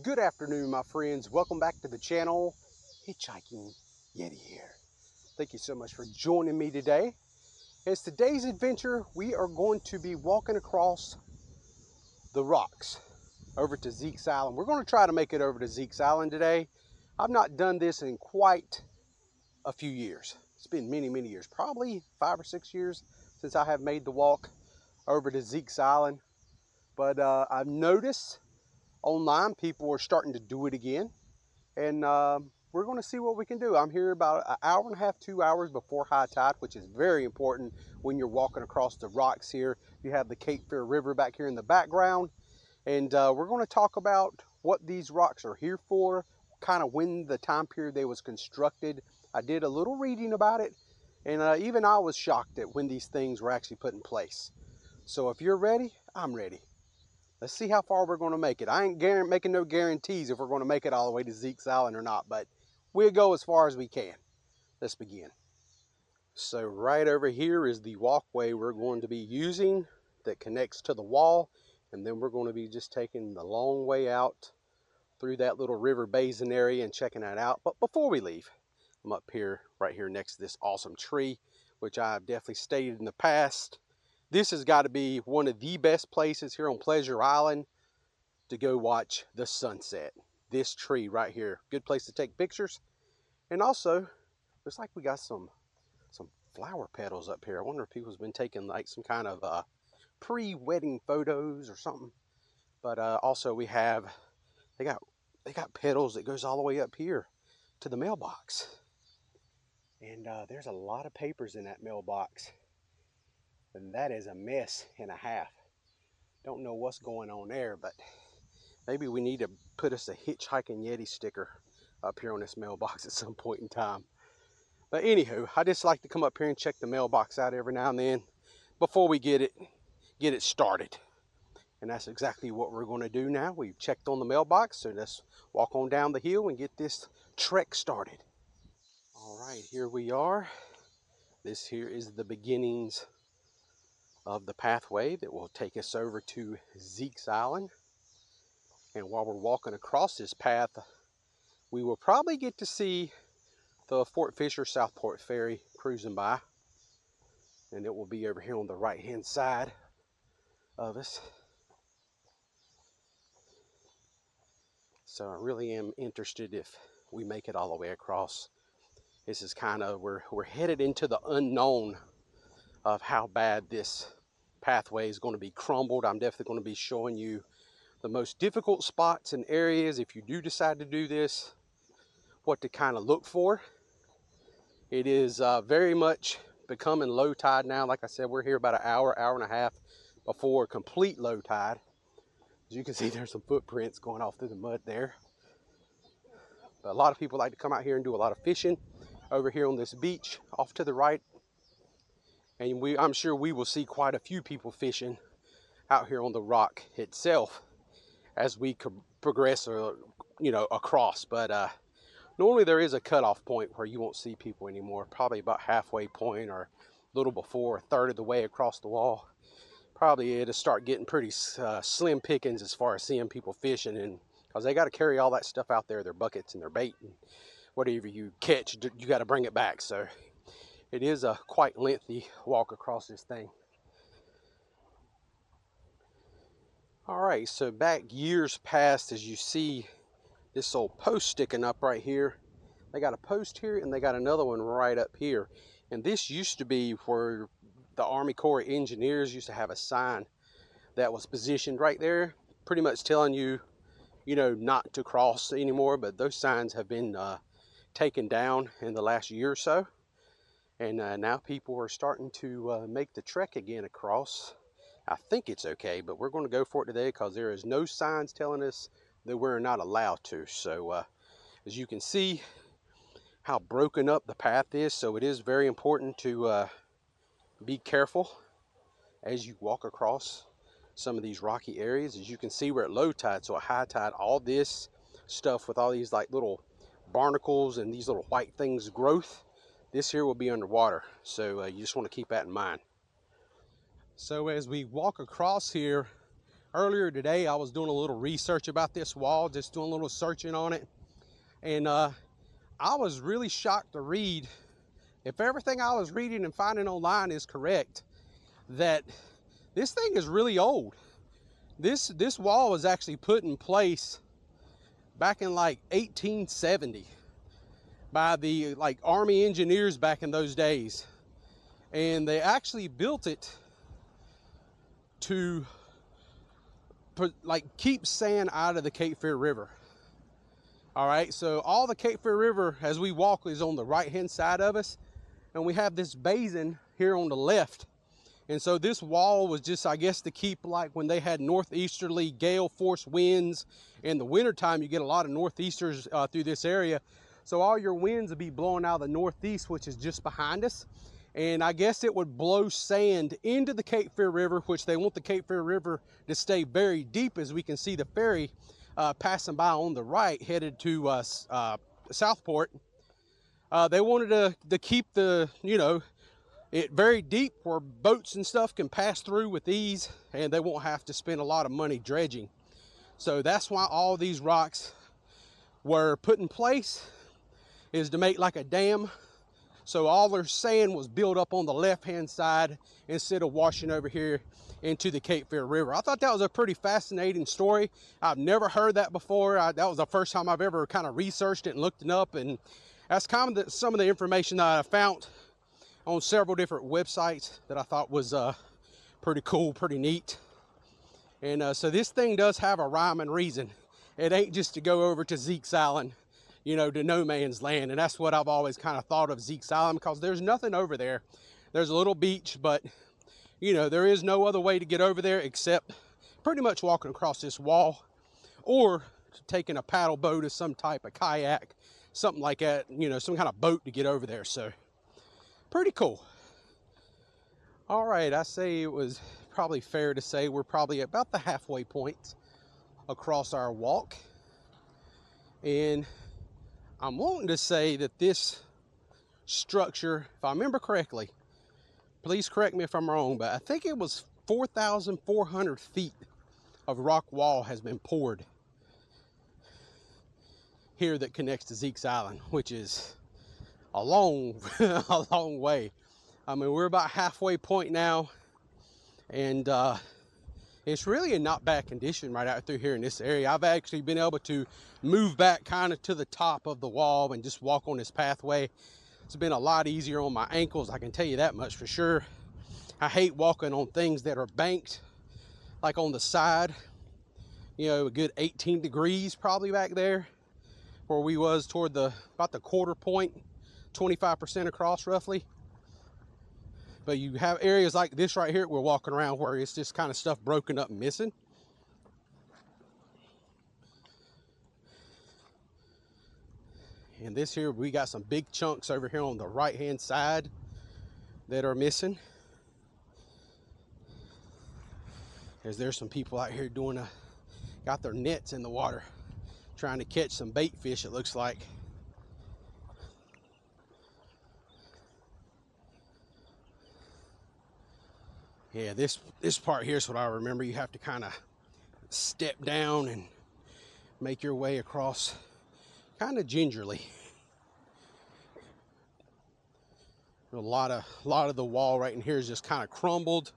Good afternoon, my friends. Welcome back to the channel. Hitchhiking Yeti here. Thank you so much for joining me today. As today's adventure, we are going to be walking across the rocks over to Zeke's Island. We're going to try to make it over to Zeke's Island today. I've not done this in quite a few years. It's been many years, probably 5 or 6 years since I have made the walk over to Zeke's Island. But I've noticed online people are starting to do it again, and we're going to see what we can do. I'm here about an hour and a half, 2 hours before high tide, which is very important when you're walking across the rocks here. You have the Cape Fear River back here in the background, and we're going to talk about what these rocks are here for, kind of when the time period they was constructed. I did a little reading about it, and even I was shocked at when these things were actually put in place. So if you're ready, I'm ready. Let's see how far we're going to make it. I ain't making no guarantees if we're going to make it all the way to Zeke's Island or not, but we'll go as far as we can. Let's begin. So right over here is the walkway we're going to be using that connects to the wall, and then we're going to be just taking the long way out through that little river basin area and checking that out. But before we leave, I'm up here, right here next to this awesome tree, which I've definitely stated in the past. This has got to be one of the best places here on Pleasure Island to go watch the sunset. This tree right here, good place to take pictures. And also, looks like we got some flower petals up here. I wonder if people's been taking like some kind of pre-wedding photos or something. But also we have, they got petals that goes all the way up here to the mailbox. And there's a lot of papers in that mailbox. And that is a mess and a half. Don't know what's going on there, but maybe we need to put us a Hitchhiking Yeti sticker up here on this mailbox at some point in time. But anywho, I just like to come up here and check the mailbox out every now and then before we get it started. And that's exactly what we're going to do now. We've checked on the mailbox, so let's walk on down the hill and get this trek started. All right, here we are. This here is the beginnings of the pathway that will take us over to Zeke's Island. And while we're walking across this path, we will probably get to see the Fort Fisher Southport ferry cruising by. And it will be over here on the right hand side of us. So I really am interested if we make it all the way across. This is kind of, we're headed into the unknown of how bad this pathway is going to be crumbled. I'm definitely going to be showing you the most difficult spots and areas if you do decide to do this, what to kind of look for. It is very much becoming low tide now. Like I said, we're here about an hour and a half before complete low tide. As you can see, there's some footprints going off through the mud there. But a lot of people like to come out here and do a lot of fishing over here on this beach off to the right. And I'm sure we will see quite a few people fishing out here on the rock itself as we progress across. But normally there is a cutoff point where you won't see people anymore, probably about halfway point or a little before, a third of the way across the wall. Probably it'll start getting pretty slim pickings as far as seeing people fishing, and because they got to carry all that stuff out there, their buckets and their bait, and whatever you catch, you got to bring it back. So it is a quite lengthy walk across this thing. All right, so back years past, as you see this old post sticking up right here, they got a post here and they got another one right up here. And this used to be where the Army Corps of Engineers used to have a sign that was positioned right there, pretty much telling you, not to cross anymore. But those signs have been taken down in the last year or so. And now people are starting to make the trek again across. I think it's okay, but we're going to go for it today because there is no signs telling us that we're not allowed to. So as you can see how broken up the path is, so it is very important to be careful as you walk across some of these rocky areas. As you can see, we're at low tide, so at high tide, all this stuff with all these like little barnacles and these little white things growth, this here will be underwater. So you just want to keep that in mind. So as we walk across here, Earlier today, I was doing a little research about this wall, just doing a little searching on it. And I was really shocked to read, if everything I was reading and finding online is correct, that this thing is really old. This wall was actually put in place back in like 1870 by the Army engineers back in those days. And they actually built it to keep sand out of the Cape Fear River. All right, so all the Cape Fear River as we walk is on the right hand side of us, and we have this basin here on the left. And so this wall was just, I guess, to keep, like when they had northeasterly gale force winds in the wintertime, you get a lot of northeasters through this area. So all your winds would be blowing out of the northeast, which is just behind us. And I guess it would blow sand into the Cape Fear River, which they want the Cape Fear River to stay very deep, as we can see the ferry passing by on the right, headed to Southport. They wanted to keep the, it very deep where boats and stuff can pass through with ease, and they won't have to spend a lot of money dredging. So that's why all these rocks were put in place, is to make like a dam. So all their sand was built up on the left-hand side instead of washing over here into the Cape Fear River. I thought that was a pretty fascinating story. I've never heard that before. That was the first time I've ever kind of researched it and looked it up, and that's kind of some of the information that I found on several different websites that I thought was pretty cool, pretty neat. And so this thing does have a rhyme and reason. It ain't just to go over to Zeke's Island, to no man's land. And that's what I've always kind of thought of Zeke's Island, because there's nothing over there. There's a little beach, but there is no other way to get over there except pretty much walking across this wall, or taking a paddle boat or some type of kayak, something like that, some kind of boat to get over there. So pretty cool. All right, I say it was probably fair to say we're probably about the halfway point across our walk. And I'm wanting to say that this structure, if I remember correctly, please correct me if I'm wrong, but I think it was 4,400 feet of rock wall has been poured here that connects to Zeke's Island, which is a long, a long way. I mean, we're about halfway point now, and it's really in not bad condition right out through here in this area. I've actually been able to move back kind of to the top of the wall and just walk on this pathway. It's been a lot easier on my ankles, I can tell you that much for sure. I hate walking on things that are banked, like on the side. A good 18 degrees probably back there, where we was toward about the quarter point, 25% across roughly. But you have areas like this right here we're walking around where it's just kind of stuff broken up and missing. And this here, we got some big chunks over here on the right hand side that are missing. As there's some people out here got their nets in the water, trying to catch some bait fish, it looks like. Yeah, this part here is what I remember. You have to kind of step down and make your way across kind of gingerly. A lot of the wall right in here is just kind of crumbled.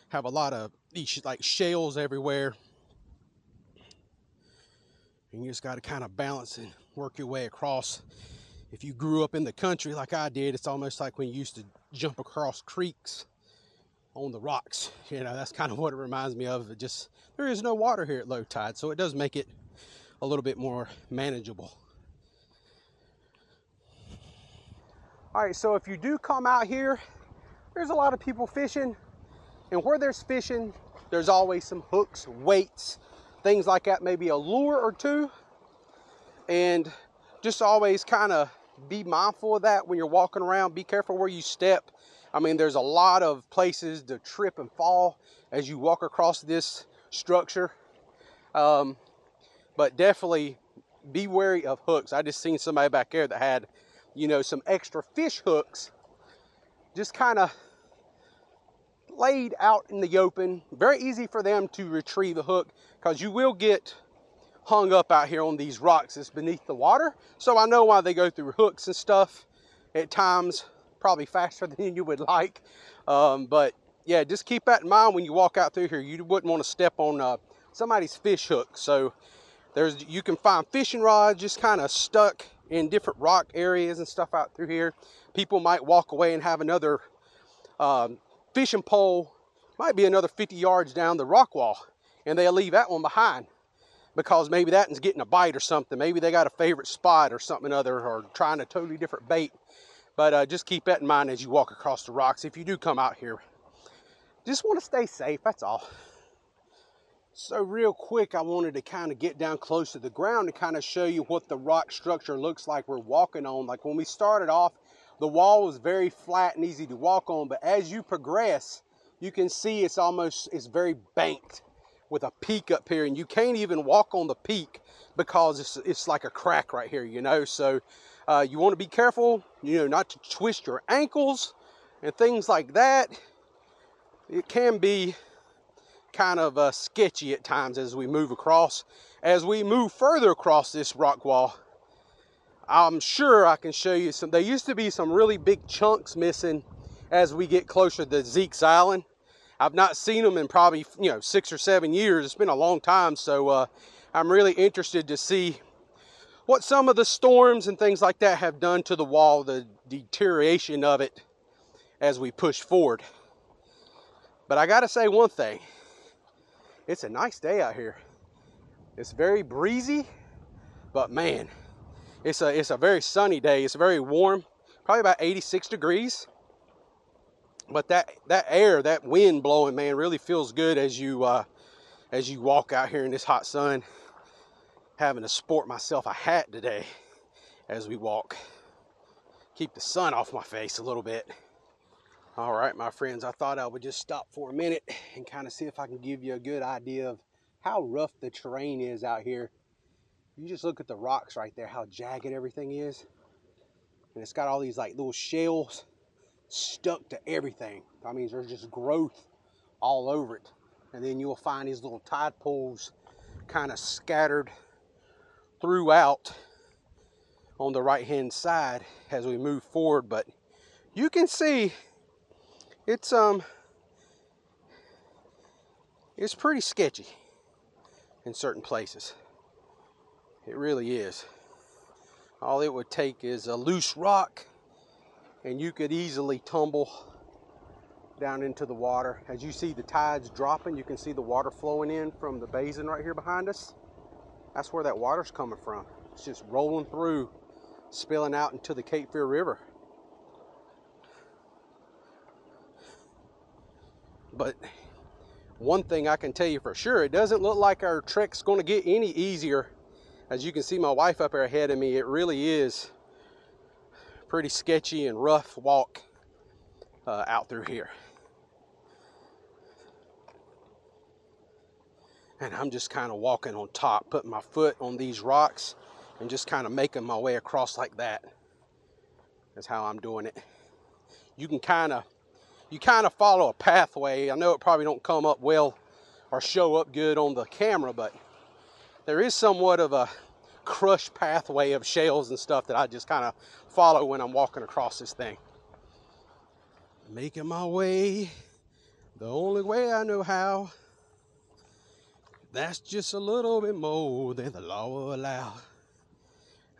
Have a lot of these like shales everywhere. And you just got to kind of balance and work your way across. If you grew up in the country like I did, it's almost like when you used to jump across creeks on the rocks. That's kind of what it reminds me of. There is no water here at low tide, so it does make it a little bit more manageable. All right, so if you do come out here, there's a lot of people fishing, and where there's fishing, there's always some hooks, weights, things like that, maybe a lure or two. And just always kind of be mindful of that when you're walking around. Be careful where you step. I mean, there's a lot of places to trip and fall as you walk across this structure. But definitely be wary of hooks. I just seen somebody back there that had, some extra fish hooks, just kind of laid out in the open. Very easy for them to retrieve a hook, because you will get hung up out here on these rocks that's beneath the water. So I know why they go through hooks and stuff at times, probably faster than you would like. But yeah, just keep that in mind when you walk out through here. You wouldn't want to step on somebody's fish hook. So you can find fishing rods just kind of stuck in different rock areas and stuff out through here. People might walk away and have another fishing pole, might be another 50 yards down the rock wall, and they'll leave that one behind because maybe that one's getting a bite or something. Maybe they got a favorite spot or something other, or trying a totally different bait. But just keep that in mind as you walk across the rocks if you do come out here. Just want to stay safe, that's all. So real quick, I wanted to kind of get down close to the ground and kind of show you what the rock structure looks like we're walking on. Like when we started off, the wall was very flat and easy to walk on, but as you progress, you can see it's very banked with a peak up here, and you can't even walk on the peak because it's like a crack right here, you know. So you want to be careful, you know, not to twist your ankles and things like that. It can be kind of sketchy at times as we move across. As we move further across this rock wall, I'm sure I can show you there used to be some really big chunks missing as we get closer to Zeke's Island. I've not seen them in probably 6 or 7 years. It's been a long time, so I'm really interested to see what some of the storms and things like that have done to the wall, the deterioration of it as we push forward. But I gotta say one thing, it's a nice day out here. It's very breezy, but man, it's a very sunny day. It's very warm, probably about 86 degrees. But that air, that wind blowing, man, really feels good as you walk out here in this hot sun. Having to sport myself a hat today as we walk. Keep the sun off my face a little bit. All right, my friends, I thought I would just stop for a minute and kind of see if I can give you a good idea of how rough the terrain is out here. You just look at the rocks right there, how jagged everything is. And it's got all these like little shells stuck to everything. I mean, there's just growth all over it. And then you'll find these little tide pools kind of scattered throughout on the right hand side as we move forward. But you can see it's pretty sketchy in certain places. It really is. All it would take is a loose rock and you could easily tumble down into the water. As you see the tides dropping, you can see the water flowing in from the basin right here behind us. That's where that water's coming from. It's just rolling through, spilling out into the Cape Fear River. But one thing I can tell you for sure, it doesn't look like our trek's going to get any easier. As you can see my wife up there ahead of me, it really is pretty sketchy and rough walk out through here. And I'm just kind of walking on top, putting my foot on these rocks and just kind of making my way across like that. That's how I'm doing it. You kind of follow a pathway. I know it probably don't come up well or show up good on the camera, but there is somewhat of a crushed pathway of shells and stuff that I just kind of follow when I'm walking across this thing. Making my way the only way I know how. That's just a little bit more than the law will allow.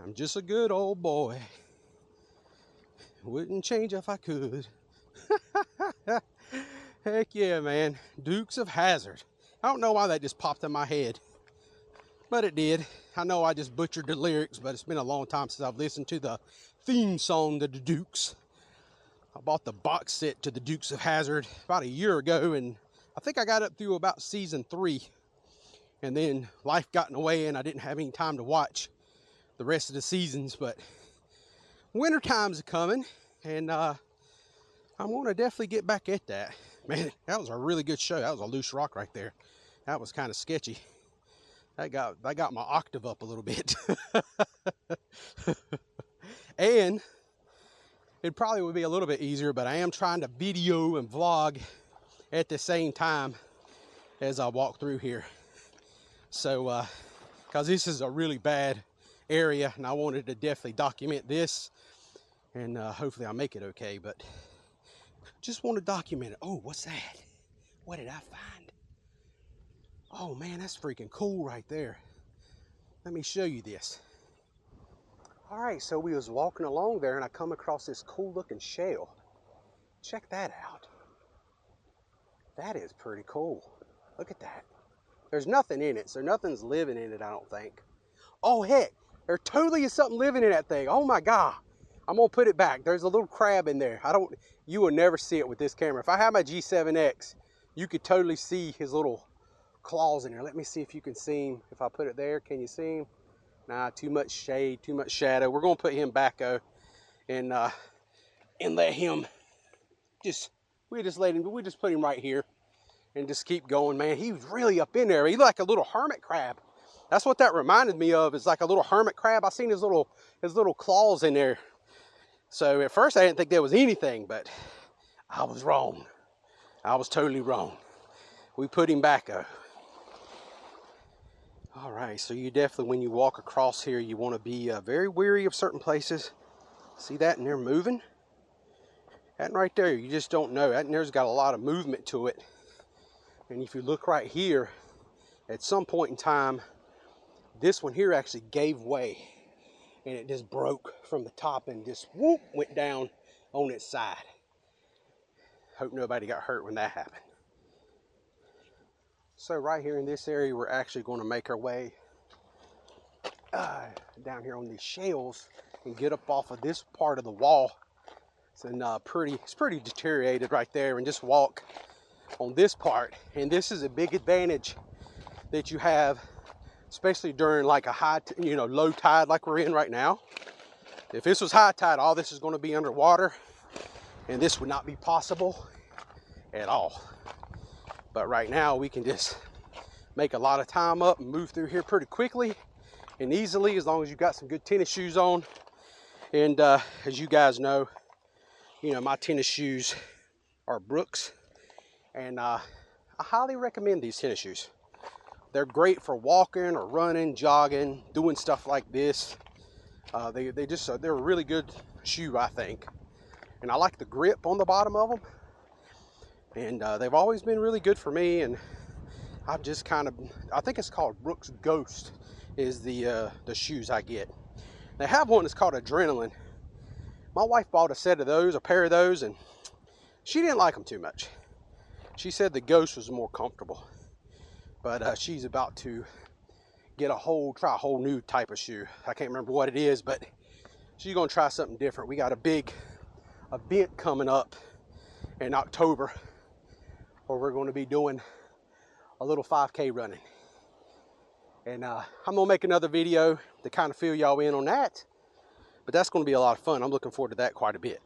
I'm just a good old boy. Wouldn't change if I could. Heck yeah, man. Dukes of Hazzard. I don't know why that just popped in my head, but it did. I know I just butchered the lyrics, but it's been a long time since I've listened to the theme song to the Dukes. I bought the box set to the Dukes of Hazzard about a year ago, and I think I got up through about season 3. And then life got in the way and I didn't have any time to watch the rest of the seasons. But winter time's coming, and I'm going to definitely get back at that. Man, that was a really good show. That was a loose rock right there. That was kind of sketchy. That got my octave up a little bit. And it probably would be a little bit easier, but I am trying to video and vlog at the same time as I walk through here. So, because this is a really bad area, and I wanted to definitely document this, and hopefully I'll make it okay, but just want to document it. Oh, what's that? What did I find? Oh man, that's freaking cool right there. Let me show you this. All right, so we was walking along there and I come across this cool looking shell. Check that out. That is pretty cool. Look at that. There's nothing in it, so nothing's living in it, I don't think. Oh heck, there totally is something living in that thing. Oh my God. I'm gonna put it back. There's a little crab in there. You will never see it with this camera. If I had my G7X, you could totally see his little claws in there. Let me see if you can see him. If I put it there, can you see him? Nah, too much shade, too much shadow. We're gonna put him back and let him we just put him right here and just keep going, man. He was really up in there. He's like a little hermit crab. That's what that reminded me of. It's like a little hermit crab. I seen his little claws in there. So at first I didn't think there was anything, but I was wrong. I was totally wrong. We put him back up. All right, so you definitely, when you walk across here, you want to be very wary of certain places. See that, and they're moving? That right there, you just don't know. That there's got a lot of movement to it. And if you look right here, at some point in time, this one here actually gave way. And it just broke from the top and just whoop, went down on its side. Hope nobody got hurt when that happened. So right here in this area, we're actually going to make our way down here on these shells and get up off of this part of the wall. It's pretty deteriorated right there, and just walk on this part. And this is a big advantage that you have, especially during like a low tide like we're in right now. If this was high tide, all this is going to be underwater, and this would not be possible at all. But right now we can just make a lot of time up and move through here pretty quickly and easily, as long as you've got some good tennis shoes on. And as you guys know, my tennis shoes are Brooks, and I highly recommend these tennis shoes. They're great for walking or running, jogging, doing stuff like this. They're a really good shoe, I think. And I like the grip on the bottom of them. And they've always been really good for me. And I've just I think it's called Brooks Ghost is the shoes I get. They have one that's called Adrenaline. My wife bought a pair of those, and she didn't like them too much. She said the Ghost was more comfortable. But she's about to try a whole new type of shoe. I can't remember what it is, but she's gonna try something different. We got a big event coming up in October where we're gonna be doing a little 5K running. And I'm gonna make another video to kind of fill y'all in on that. But that's gonna be a lot of fun. I'm looking forward to that quite a bit.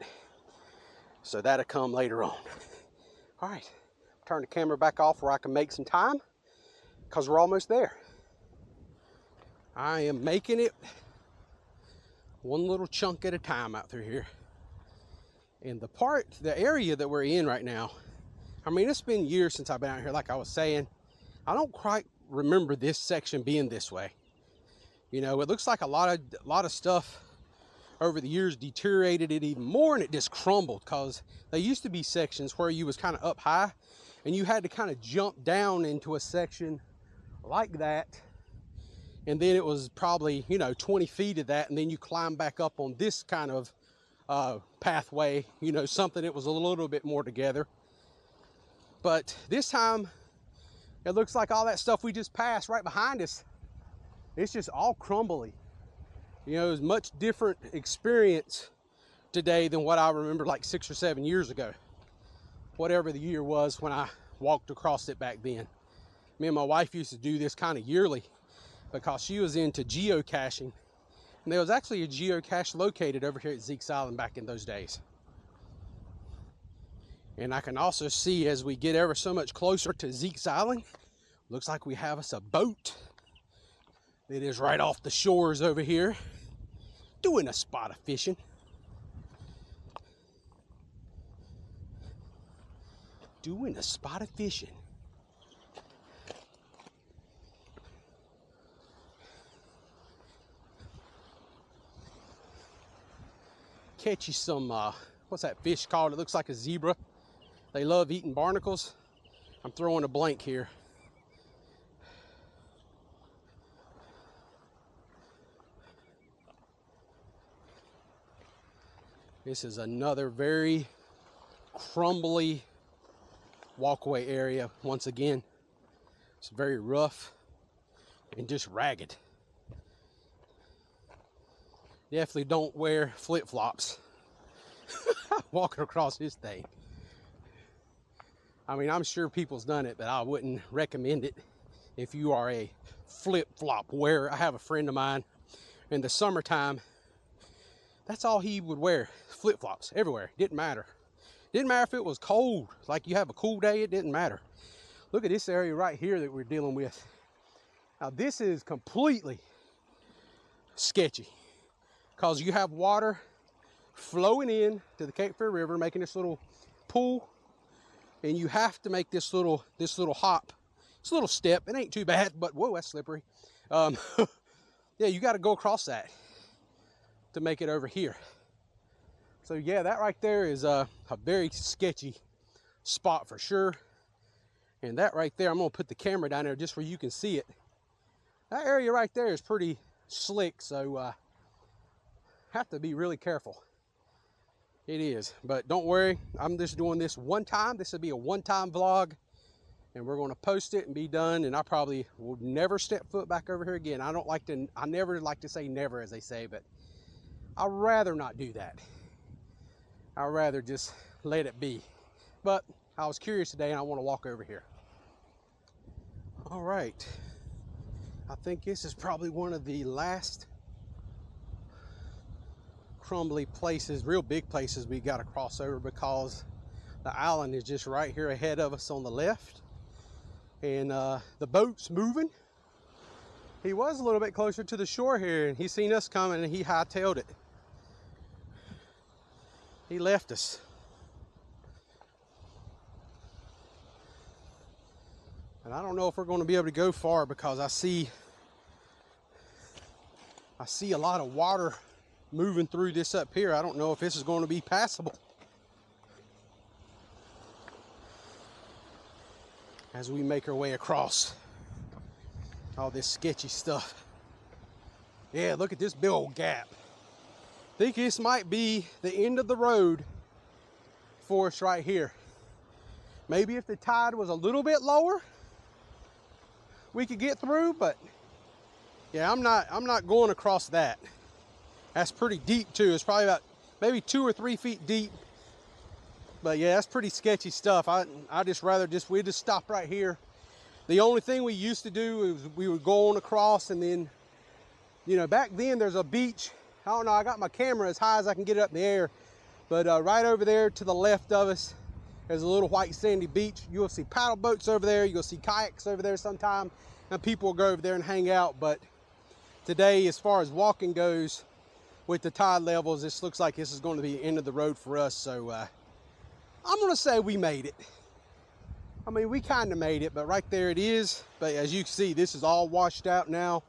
So that'll come later on. All right, turn the camera back off where I can make some time, because we're almost there. I am making it one little chunk at a time out through here. And the area that we're in right now, I mean, it's been years since I've been out here, like I was saying. I don't quite remember this section being this way. It looks like a lot of stuff over the years deteriorated it even more, and it just crumbled, because there used to be sections where you was kind of up high and you had to kind of jump down into a section like that, and then it was probably 20 feet of that, and then you climb back up on this kind of pathway, something that was a little bit more together. But this time it looks like all that stuff we just passed right behind us, it's just all crumbly. It was much different experience today than what I remember like 6 or 7 years ago, whatever the year was when I walked across it back then. Me and my wife used to do this kind of yearly because she was into geocaching, and there was actually a geocache located over here at Zeke's Island back in those days. And I can also see, as we get ever so much closer to Zeke's Island, looks like we have us a boat that is right off the shores over here doing a spot of fishing. doing a spot of fishing. Catch you some, what's that fish called? It looks like a zebra. They love eating barnacles. I'm throwing a blank here. This is another very crumbly walkway area. Once again, it's very rough and just ragged. Definitely don't wear flip-flops walking across this thing. I mean, I'm sure people's done it, but I wouldn't recommend it if you are a flip-flop wearer. I have a friend of mine in the summertime, that's all he would wear, flip-flops everywhere. Didn't matter. Didn't matter if it was cold, like you have a cool day, it didn't matter. Look at this area right here that we're dealing with. Now this is completely sketchy because you have water flowing in to the Cape Fear River, making this little pool, and you have to make this little hop. It's a little step. It ain't too bad, but whoa, that's slippery. Yeah, you got to go across that to make it over here. So yeah, that right there is a very sketchy spot for sure. And that right there, I'm gonna put the camera down there just where you can see it. That area right there is pretty slick, so have to be really careful. It is, but don't worry, I'm just doing this one time. This will be a one-time vlog, and we're gonna post it and be done, and I probably will never step foot back over here again. I never like to say never, as they say, but I'd rather not do that. I'd rather just let it be. But I was curious today and I want to walk over here. All right. I think this is probably one of the last crumbly places, real big places we got to cross over, because the island is just right here ahead of us on the left. And the boat's moving. He was a little bit closer to the shore here and he seen us coming and he hightailed it. He left us. And I don't know if we're going to be able to go far, because I see a lot of water moving through this up here. I don't know if this is going to be passable as we make our way across all this sketchy stuff. Yeah, look at this big old gap. I think this might be the end of the road for us right here. Maybe if the tide was a little bit lower, we could get through, but yeah, I'm not going across that. That's pretty deep too. It's probably about maybe 2 or 3 feet deep. But yeah, that's pretty sketchy stuff. I just rather we just stop right here. The only thing we used to do is we would go on across, and then, you know, back then there's a beach. I don't know, I got my camera as high as I can get it up in the air, but right over there to the left of us, there's a little white sandy beach. You'll see paddle boats over there. You'll see kayaks over there sometime, and people will go over there and hang out. But today, as far as walking goes, with the tide levels, this looks like this is going to be the end of the road for us. So I'm going to say we made it. I mean, we kind of made it, but right there it is. But as you can see, this is all washed out now.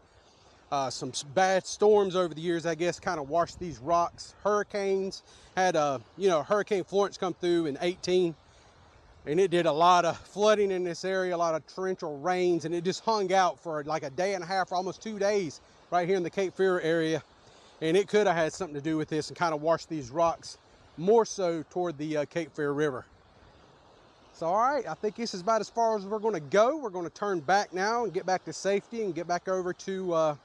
Some bad storms over the years, I guess, kind of washed these rocks. Hurricanes had Hurricane Florence come through in 18, and it did a lot of flooding in this area, a lot of torrential rains, and it just hung out for like a day and a half, or almost 2 days, right here in the Cape Fear area. And it could have had something to do with this and kind of washed these rocks more so toward the Cape Fear River. So, all right, I think this is about as far as we're going to go. We're going to turn back now and get back to safety and get back over to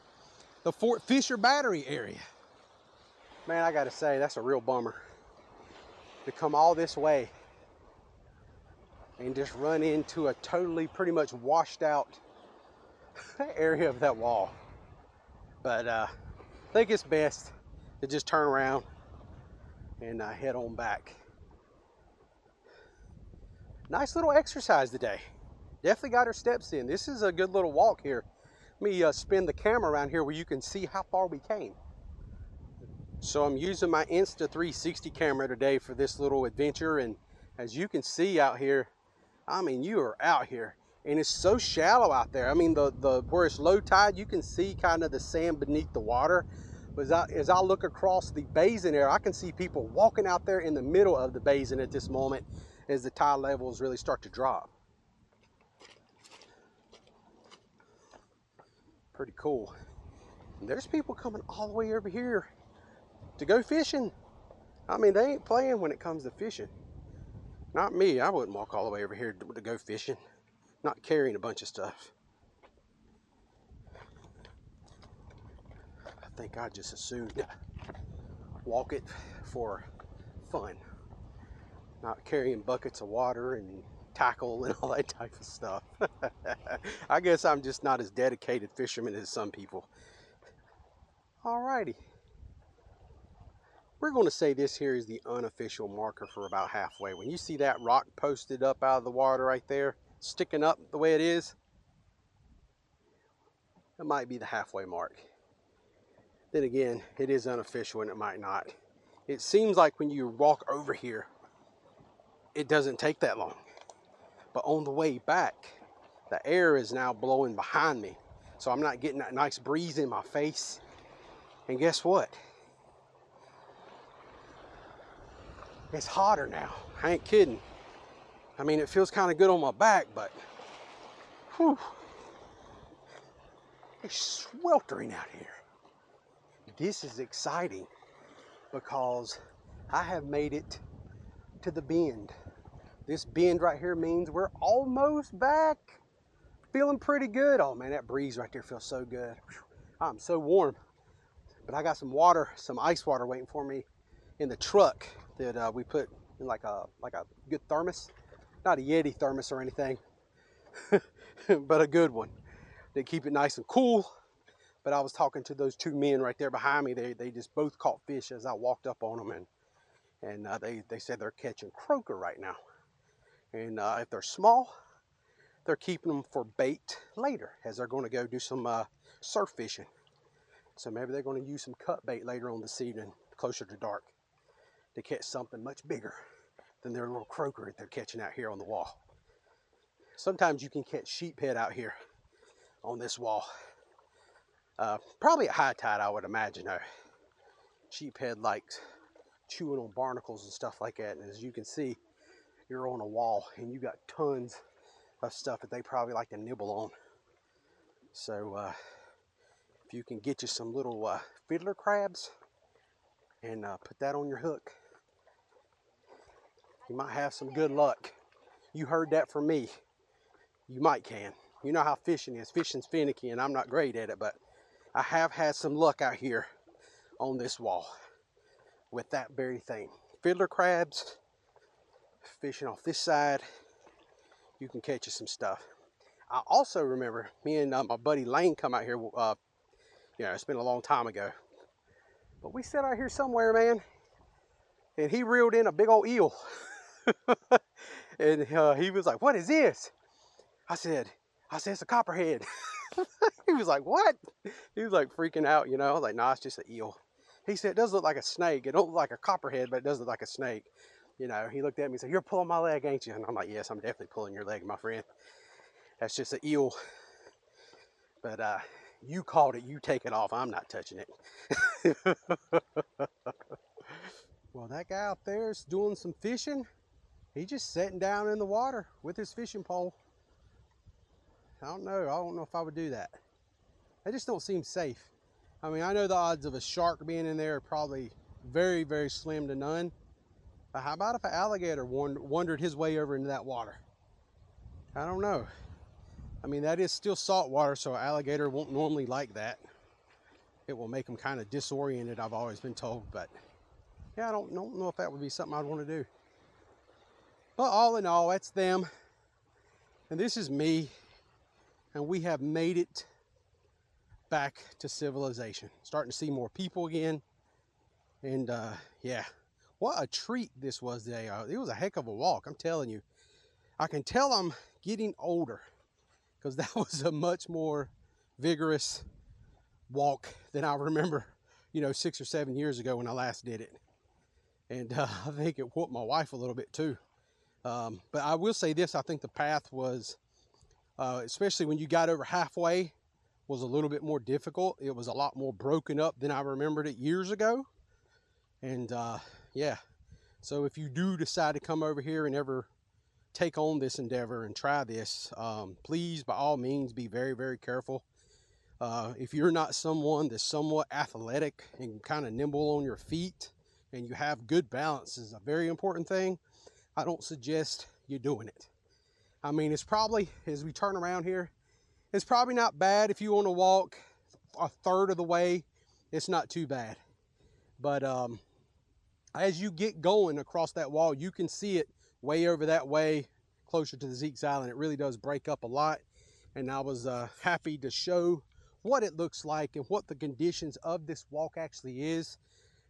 the Fort Fisher Battery area. Man, I got to say, that's a real bummer to come all this way and just run into a totally pretty much washed out area of that wall. But I think it's best to just turn around and head on back. Nice little exercise today. Definitely got our steps in. This is a good little walk here. Let me spin the camera around here where you can see how far we came. So I'm using my Insta360 camera today for this little adventure, and as you can see out here, I mean, you are out here, and it's so shallow out there. I mean, the where it's low tide, you can see kind of the sand beneath the water. But as I look across the basin there, I can see people walking out there in the middle of the basin at this moment as the tide levels really start to drop. Pretty cool. And there's people coming all the way over here to go fishing. I mean, they ain't playing when it comes to fishing. Not me. I wouldn't walk all the way over here to go fishing. Not carrying a bunch of stuff. I think I just assumed walk it for fun. Not carrying buckets of water and tackle and all that type of stuff. I guess I'm just not as dedicated fisherman as some people. Alrighty. We're going to say this here is the unofficial marker for about halfway. When you see that rock posted up out of the water right there, sticking up the way it is, it might be the halfway mark. Then again, it is unofficial and it might not. It seems like when you walk over here, it doesn't take that long. But on the way back, the air is now blowing behind me. So I'm not getting that nice breeze in my face. And guess what? It's hotter now. I ain't kidding. I mean, it feels kind of good on my back, but whew, it's sweltering out here. This is exciting because I have made it to the bend. This bend right here means we're almost back. Feeling pretty good. Oh man, that breeze right there feels so good. I'm so warm. But I got some water, some ice water waiting for me in the truck that we put in like a good thermos. Not a Yeti thermos or anything, but a good one. They keep it nice and cool. But I was talking to those two men right there behind me. They just both caught fish as I walked up on them, and they said they're catching croaker right now. And if they're small, they're keeping them for bait later, as they're going to go do some surf fishing. So maybe they're going to use some cut bait later on this evening, closer to dark, to catch something much bigger than their little croaker that they're catching out here on the wall. Sometimes you can catch sheephead out here on this wall. Probably at high tide, I would imagine. Sheephead likes chewing on barnacles and stuff like that. And as you can see, you're on a wall and you got tons of stuff that they probably like to nibble on. So if you can get you some little fiddler crabs and put that on your hook, you might have some good luck. You heard that from me. You might can. You know how fishing is. Fishing's finicky and I'm not great at it, but I have had some luck out here on this wall with that very thing. Fiddler crabs, fishing off this side, you can catch you some stuff. I also remember me and my buddy Lane come out here, it's been a long time ago, but we sat out here somewhere, man, and he reeled in a big old eel. And he was like, "What is this?" I said, "It's a copperhead." He was like, "What?" He was like freaking out, I was like, "Nah, it's just an eel." He said, "It does look like a snake. It don't look like a copperhead, but it does look like a snake." He looked at me and said, "You're pulling my leg, ain't you?" And I'm like, "Yes, I'm definitely pulling your leg, my friend. That's just an eel. But you caught it, you take it off. I'm not touching it." Well, that guy out there is doing some fishing. He's just sitting down in the water with his fishing pole. I don't know if I would do that. They just don't seem safe. I mean, I know the odds of a shark being in there are probably very, very slim to none. But how about if an alligator wandered his way over into that water? I don't know. I mean, that is still salt water, so an alligator won't normally like that. It will make them kind of disoriented, I've always been told. But yeah, I don't know if that would be something I'd want to do. But all in all, that's them. And this is me. And we have made it back to civilization. Starting to see more people again. And yeah, what a treat this was today. It was a heck of a walk, I'm telling you. I can tell I'm getting older because that was a much more vigorous walk than I remember, 6 or 7 years ago when I last did it. And I think it whooped my wife a little bit too. But I will say this, I think the path was, especially when you got over halfway, was a little bit more difficult. It was a lot more broken up than I remembered it years ago. And yeah, so if you do decide to come over here and ever take on this endeavor and try this, please, by all means, be very, very careful. If you're not someone that's somewhat athletic and kind of nimble on your feet and you have good balance, is a very important thing. I don't suggest you doing it. I mean, it's probably, as we turn around here, it's probably not bad if you want to walk a third of the way. It's not too bad. But as you get going across that wall, you can see it way over that way, closer to the Zeke's Island. It really does break up a lot. And I was happy to show what it looks like and what the conditions of this walk actually is.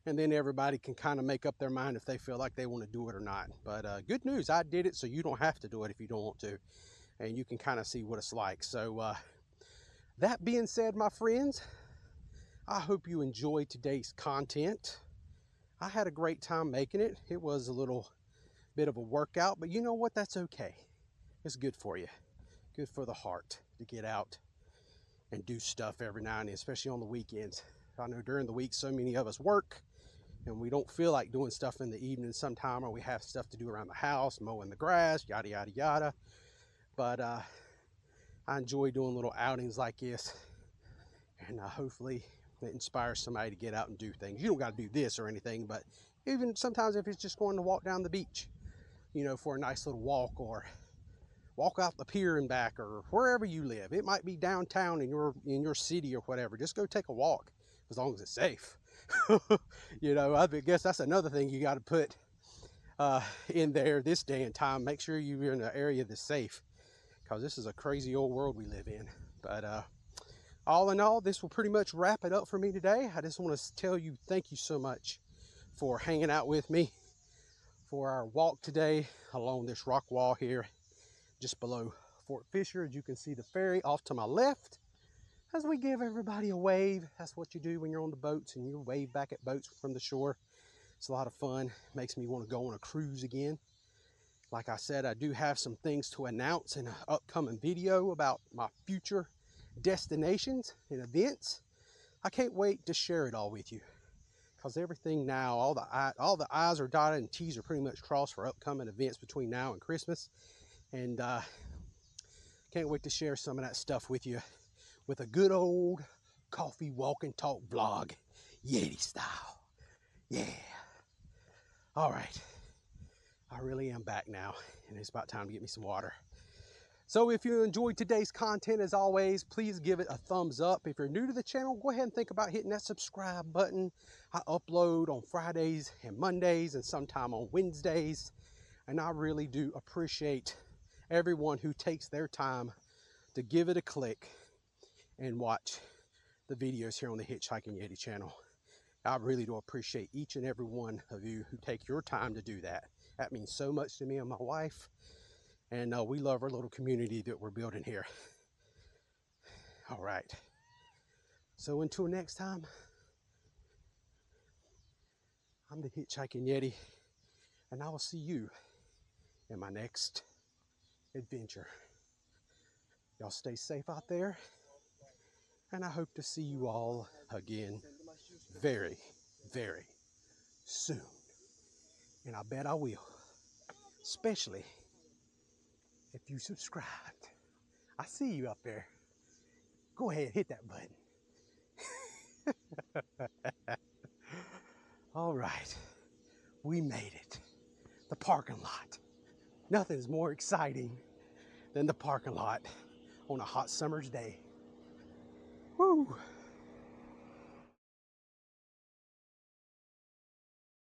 And then everybody can kind of make up their mind if they feel like they want to do it or not. But good news, I did it, so you don't have to do it if you don't want to. And you can kind of see what it's like. So that being said, my friends, I hope you enjoyed today's content. I had a great time making it. It was a little bit of a workout, but you know what? That's okay. It's good for you. Good for the heart to get out and do stuff every now and then, especially on the weekends. I know during the week, so many of us work and we don't feel like doing stuff in the evening sometime, or we have stuff to do around the house, mowing the grass, yada, yada, yada. But I enjoy doing little outings like this, and hopefully it inspires somebody to get out and do things. You don't got to do this or anything, but even sometimes if it's just going to walk down the beach, you know, for a nice little walk, or walk out the pier and back, or wherever you live. It might be downtown in your city or whatever. Just go take a walk, as long as it's safe. You know, I guess that's another thing you got to put in there this day and time. Make sure you're in an area that's safe, because this is a crazy old world we live in. But all in all, this will pretty much wrap it up for me today. I just want to tell you thank you so much for hanging out with me for our walk today along this rock wall here just below Fort Fisher. As you can see the ferry off to my left, as we give everybody a wave. That's what you do when you're on the boats, and you wave back at boats from the shore. It's a lot of fun. Makes me want to go on a cruise again. Like I said, I do have some things to announce in an upcoming video about my future destinations and events. I can't wait to share it all with you, because everything now, all the I's are dotted and T's are pretty much crossed for upcoming events between now and Christmas. And can't wait to share some of that stuff with you, with a good old coffee walk and talk vlog, Yeti style. Yeah. All right. I really am back now, and it's about time to get me some water. So if you enjoyed today's content, as always, please give it a thumbs up. If you're new to the channel, go ahead and think about hitting that subscribe button. I upload on Fridays and Mondays, and sometime on Wednesdays. And I really do appreciate everyone who takes their time to give it a click and watch the videos here on the Hitchhiking Yeti channel. I really do appreciate each and every one of you who take your time to do that. That means so much to me and my wife, and we love our little community that we're building here. All right, so until next time, I'm the Hitchhiking Yeti, and I will see you in my next adventure. Y'all stay safe out there, and I hope to see you all again very, very soon. And I bet I will, especially if you subscribed. I see you up there. Go ahead, hit that button. All right, we made it. The parking lot. Nothing's more exciting than the parking lot on a hot summer's day. Woo!